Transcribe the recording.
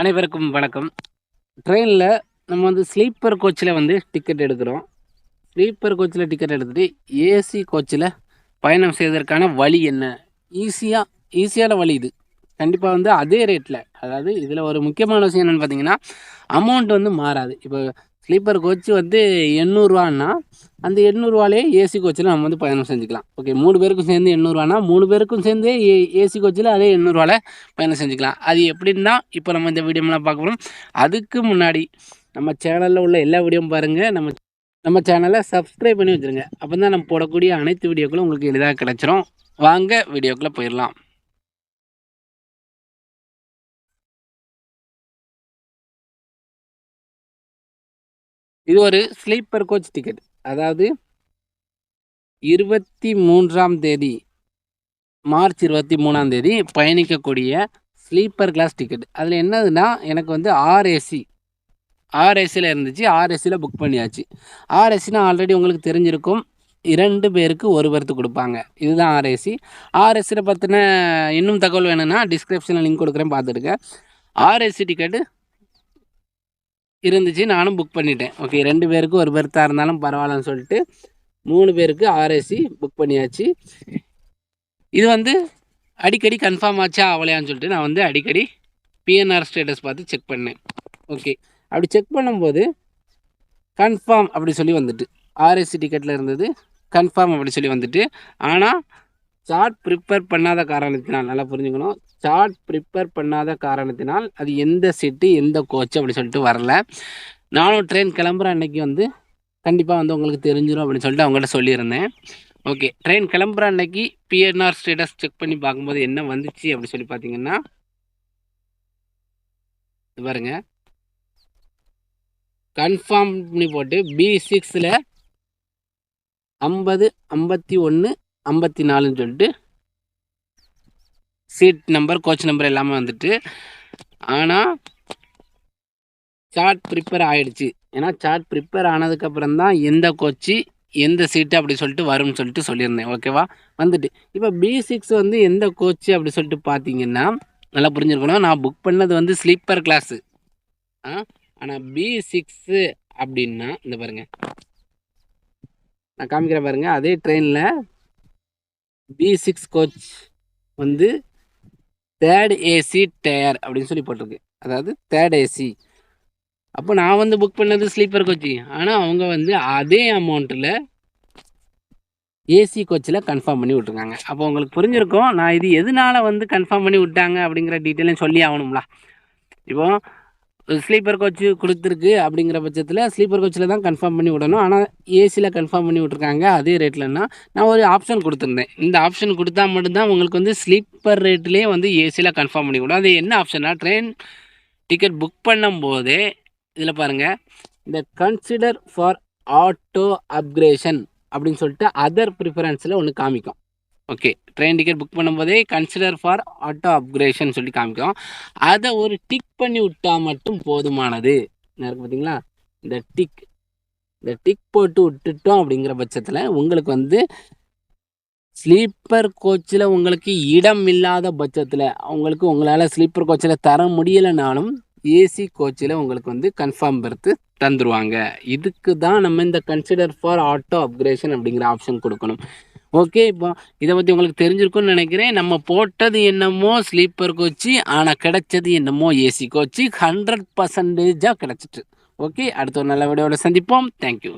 அனைவருக்கும் வணக்கம். ட்ரெயினில் நம்ம வந்து ஸ்லீப்பர் கோச்சில் வந்து டிக்கெட் எடுக்கிறோம். ஸ்லீப்பர் கோச்சில் டிக்கெட் எடுத்துகிட்டு ஏசி கோச்சில் பயணம் செய்வதற்கான வழி என்ன? ஈஸியான வழி இது. கண்டிப்பாக வந்து அதே ரேட்டில், அதாவது இதில் ஒரு முக்கியமான விஷயம் என்னென்னு பார்த்தீங்கன்னா, அமௌண்ட் வந்து மாறாது. இப்போ ஸ்லீப்பர் கோச்சு வந்து 800 அந்த 800 ஏசி கோச்சில் நம்ம வந்து பயணம் செஞ்சுக்கலாம். ஓகே, 3 பேருக்கும் சேர்ந்து 800 3 பேருக்கும் சேர்ந்து ஏசி கோச்சில் அதே 800 பயணம் செஞ்சுக்கலாம். அது எப்படின்னு தான் இப்போ நம்ம இந்த வீடியோலாம் பார்க்க போகிறோம். அதுக்கு முன்னாடி நம்ம சேனலில் உள்ள எல்லா வீடியோவும் பாருங்கள். நம்ம சேனலை சப்ஸ்கிரைப் பண்ணி வச்சுருங்க. அப்போ தான் நம்ம போடக்கூடிய அனைத்து வீடியோக்களும் உங்களுக்கு எளிதாக கிடச்சிரும். வாங்க வீடியோக்குள்ளே போயிடலாம். இது ஒரு ஸ்லீப்பர் கோச் டிக்கெட். அதாவது 23ஆம் தேதி, மார்ச் 23ஆம் தேதி பயணிக்கக்கூடிய ஸ்லீப்பர் கிளாஸ் டிக்கெட். அதில் என்னதுன்னா, எனக்கு வந்து ஆர்ஏசியில் இருந்துச்சு. ஆர்ஏசியில் புக் பண்ணியாச்சு. ஆர்ஏசினா ஆல்ரெடி உங்களுக்கு தெரிஞ்சிருக்கும். 2 பேருக்கு ஒரு பர்த்து கொடுப்பாங்க. இதுதான் ஆர்ஏசி. ஆர்ஏசியில் பற்றின இன்னும் தகவல் வேணும்னா டிஸ்கிரிப்ஷனில் லிங்க் கொடுக்குறேன், பார்த்துடுங்க. ஆர்ஏசி டிக்கெட்டு இருந்துச்சு, நானும் புக் பண்ணிட்டேன். ஓகே, 2 பேருக்கு ஒரு பர்த்தாக இருந்தாலும் பரவாயில்லன்னு சொல்லிட்டு 3 பேருக்கு ஆர்ஏசி புக் பண்ணியாச்சு. இது வந்து அடிக்கடி கன்ஃபார்ம் ஆச்சா ஆகலையான்னு சொல்லிட்டு நான் வந்து அடிக்கடி பிஎன்ஆர் ஸ்டேட்டஸ் பார்த்து செக் பண்ணேன். ஓகே, அப்படி செக் பண்ணும்போது கன்ஃபார்ம் அப்படி சொல்லி வந்துட்டு, ஆர்ஏசி டிக்கெட்டில் இருந்தது கன்ஃபார்ம் அப்படி சொல்லி வந்துட்டு. ஆனால் சார்ட் ப்ரிப்பேர் பண்ணாத காரணத்தினால், நல்லா புரிஞ்சுக்கணும், சார்ட் ப்ரிப்பேர் பண்ணாத காரணத்தினால் அது எந்த சீட்டு எந்த கோச்சு அப்படி சொல்லிட்டு வரல. நானும் ட்ரெயின் கிளம்புற அன்னைக்கு வந்து கண்டிப்பாக வந்து உங்களுக்கு தெரிஞ்சிடும் அப்படின்னு சொல்லிட்டு அவங்கள்ட்ட சொல்லியிருந்தேன். ஓகே, ட்ரெயின் கிளம்புற அன்னைக்கு பிஎன்ஆர் ஸ்டேட்டஸ் செக் பண்ணி பார்க்கும்போது என்ன வந்துச்சு அப்படி சொல்லி பார்த்தீங்கன்னா, பாருங்க, கன்ஃபார்ம் பண்ணி போட்டு B6ல் 50, 51, 54ன்னு சொல்லிட்டு சீட் நம்பர், கோச் நம்பர் எல்லாமே வந்துட்டு. ஆனால் சார்ட் ப்ரிப்பேர் ஆகிடுச்சு. ஏன்னா சார்ட் ப்ரிப்பேர் ஆனதுக்கப்புறம் தான் எந்த கோச்சு எந்த சீட்டு அப்படி சொல்லிட்டு வரும்னு சொல்லிட்டு சொல்லியிருந்தேன். ஓகேவா, வந்துட்டு இப்போ B6 வந்து எந்த கோச்சு அப்படி சொல்லிட்டு பார்த்தீங்கன்னா, நல்லா புரிஞ்சுருக்கணும், நான் புக் பண்ணது வந்து ஸ்லீப்பர் கிளாஸு. ஆனால் B6 அப்படின்னா இந்த பாருங்கள், நான் காமிக்கிறேன் பாருங்கள். அதே ட்ரெயினில் B6 கோச் வந்து 3rd ஏசி டயர் அப்படின்னு சொல்லி போட்டிருக்கு. அதாவது 3rd ஏசி. அப்போ நான் வந்து புக் பண்ணது ஸ்லீப்பர் கோச்சு. ஆனால் அவங்க வந்து அதே அமௌண்ட்டில் ஏசி கோச்சில் கன்ஃபார்ம் பண்ணி விட்ருக்காங்க. அப்போ உங்களுக்கு புரிஞ்சிருக்கும், நான் இது எதனால் வந்து கன்ஃபார்ம் பண்ணி விட்டாங்க அப்படிங்கிற டீட்டெயிலும் சொல்லி ஆகணும்ல. இப்போ ஸ்லீப்பர் கோச்சு கொடுத்துருக்கு அப்படிங்கிற பட்சத்தில் ஸ்லீப்பர் கோச்சில் தான் கன்ஃபார்ம் பண்ணி விடணும். ஆனால் ஏசியில் கன்ஃபார்ம் பண்ணி விட்ருக்காங்க அதே ரேட்லன்னா, நான் ஒரு ஆப்ஷன் கொடுத்துருந்தேன். இந்த ஆப்ஷன் கொடுத்தா மட்டும்தான் உங்களுக்கு வந்து ஸ்லீப்பர் ரேட்லேயே வந்து ஏசியில் கன்ஃபார்ம் பண்ணி விடும். அது என்ன ஆப்ஷன்னா, ட்ரெயின் டிக்கெட் புக் பண்ணும்போதே இதில் பாருங்கள், இந்த கன்சிடர் ஃபார் ஆட்டோ அப்கிரேஷன் அப்படின்னு சொல்லிட்டு அதர் ப்ரிஃபரன்ஸில் ஒன்று காமிக்கும். ஓகே, ட்ரெயின் டிக்கெட் புக் பண்ணும்போதே கன்சிடர் ஃபார் ஆட்டோ அப்கிரேஷன் சொல்லி காமிக்கும். அதை ஒரு டிக் பண்ணி விட்டால் மட்டும் போதுமானது. எனக்கு பார்த்தீங்களா, இந்த டிக் போட்டு விட்டுட்டோம் அப்படிங்கிற பட்சத்தில் உங்களுக்கு வந்து ஸ்லீப்பர் கோச்சில் உங்களுக்கு இடம் இல்லாத பட்சத்தில் உங்களால் ஸ்லீப்பர் கோச்சில் தர முடியலைனாலும் ஏசி கோச்சில் உங்களுக்கு வந்து கன்ஃபார்ம் பர்த்து தந்துடுவாங்க. இதுக்கு தான் நம்ம இந்த கன்சிடர் ஃபார் ஆட்டோ அப்கிரேஷன் அப்படிங்கிற ஆப்ஷன் கொடுக்கணும். ஓகே, இப்போ இதை பற்றி உங்களுக்கு தெரிஞ்சிருக்குன்னு நினைக்கிறேன். நம்ம போட்டது என்னமோ ஸ்லீப்பர் கோச்சு, ஆனால் கிடைச்சது என்னமோ ஏசி கோச்சு. 100% கிடச்சிட்டு. ஓகே, அடுத்த ஒரு நல்ல வீடியோவில் சந்திப்போம். தேங்க்யூ.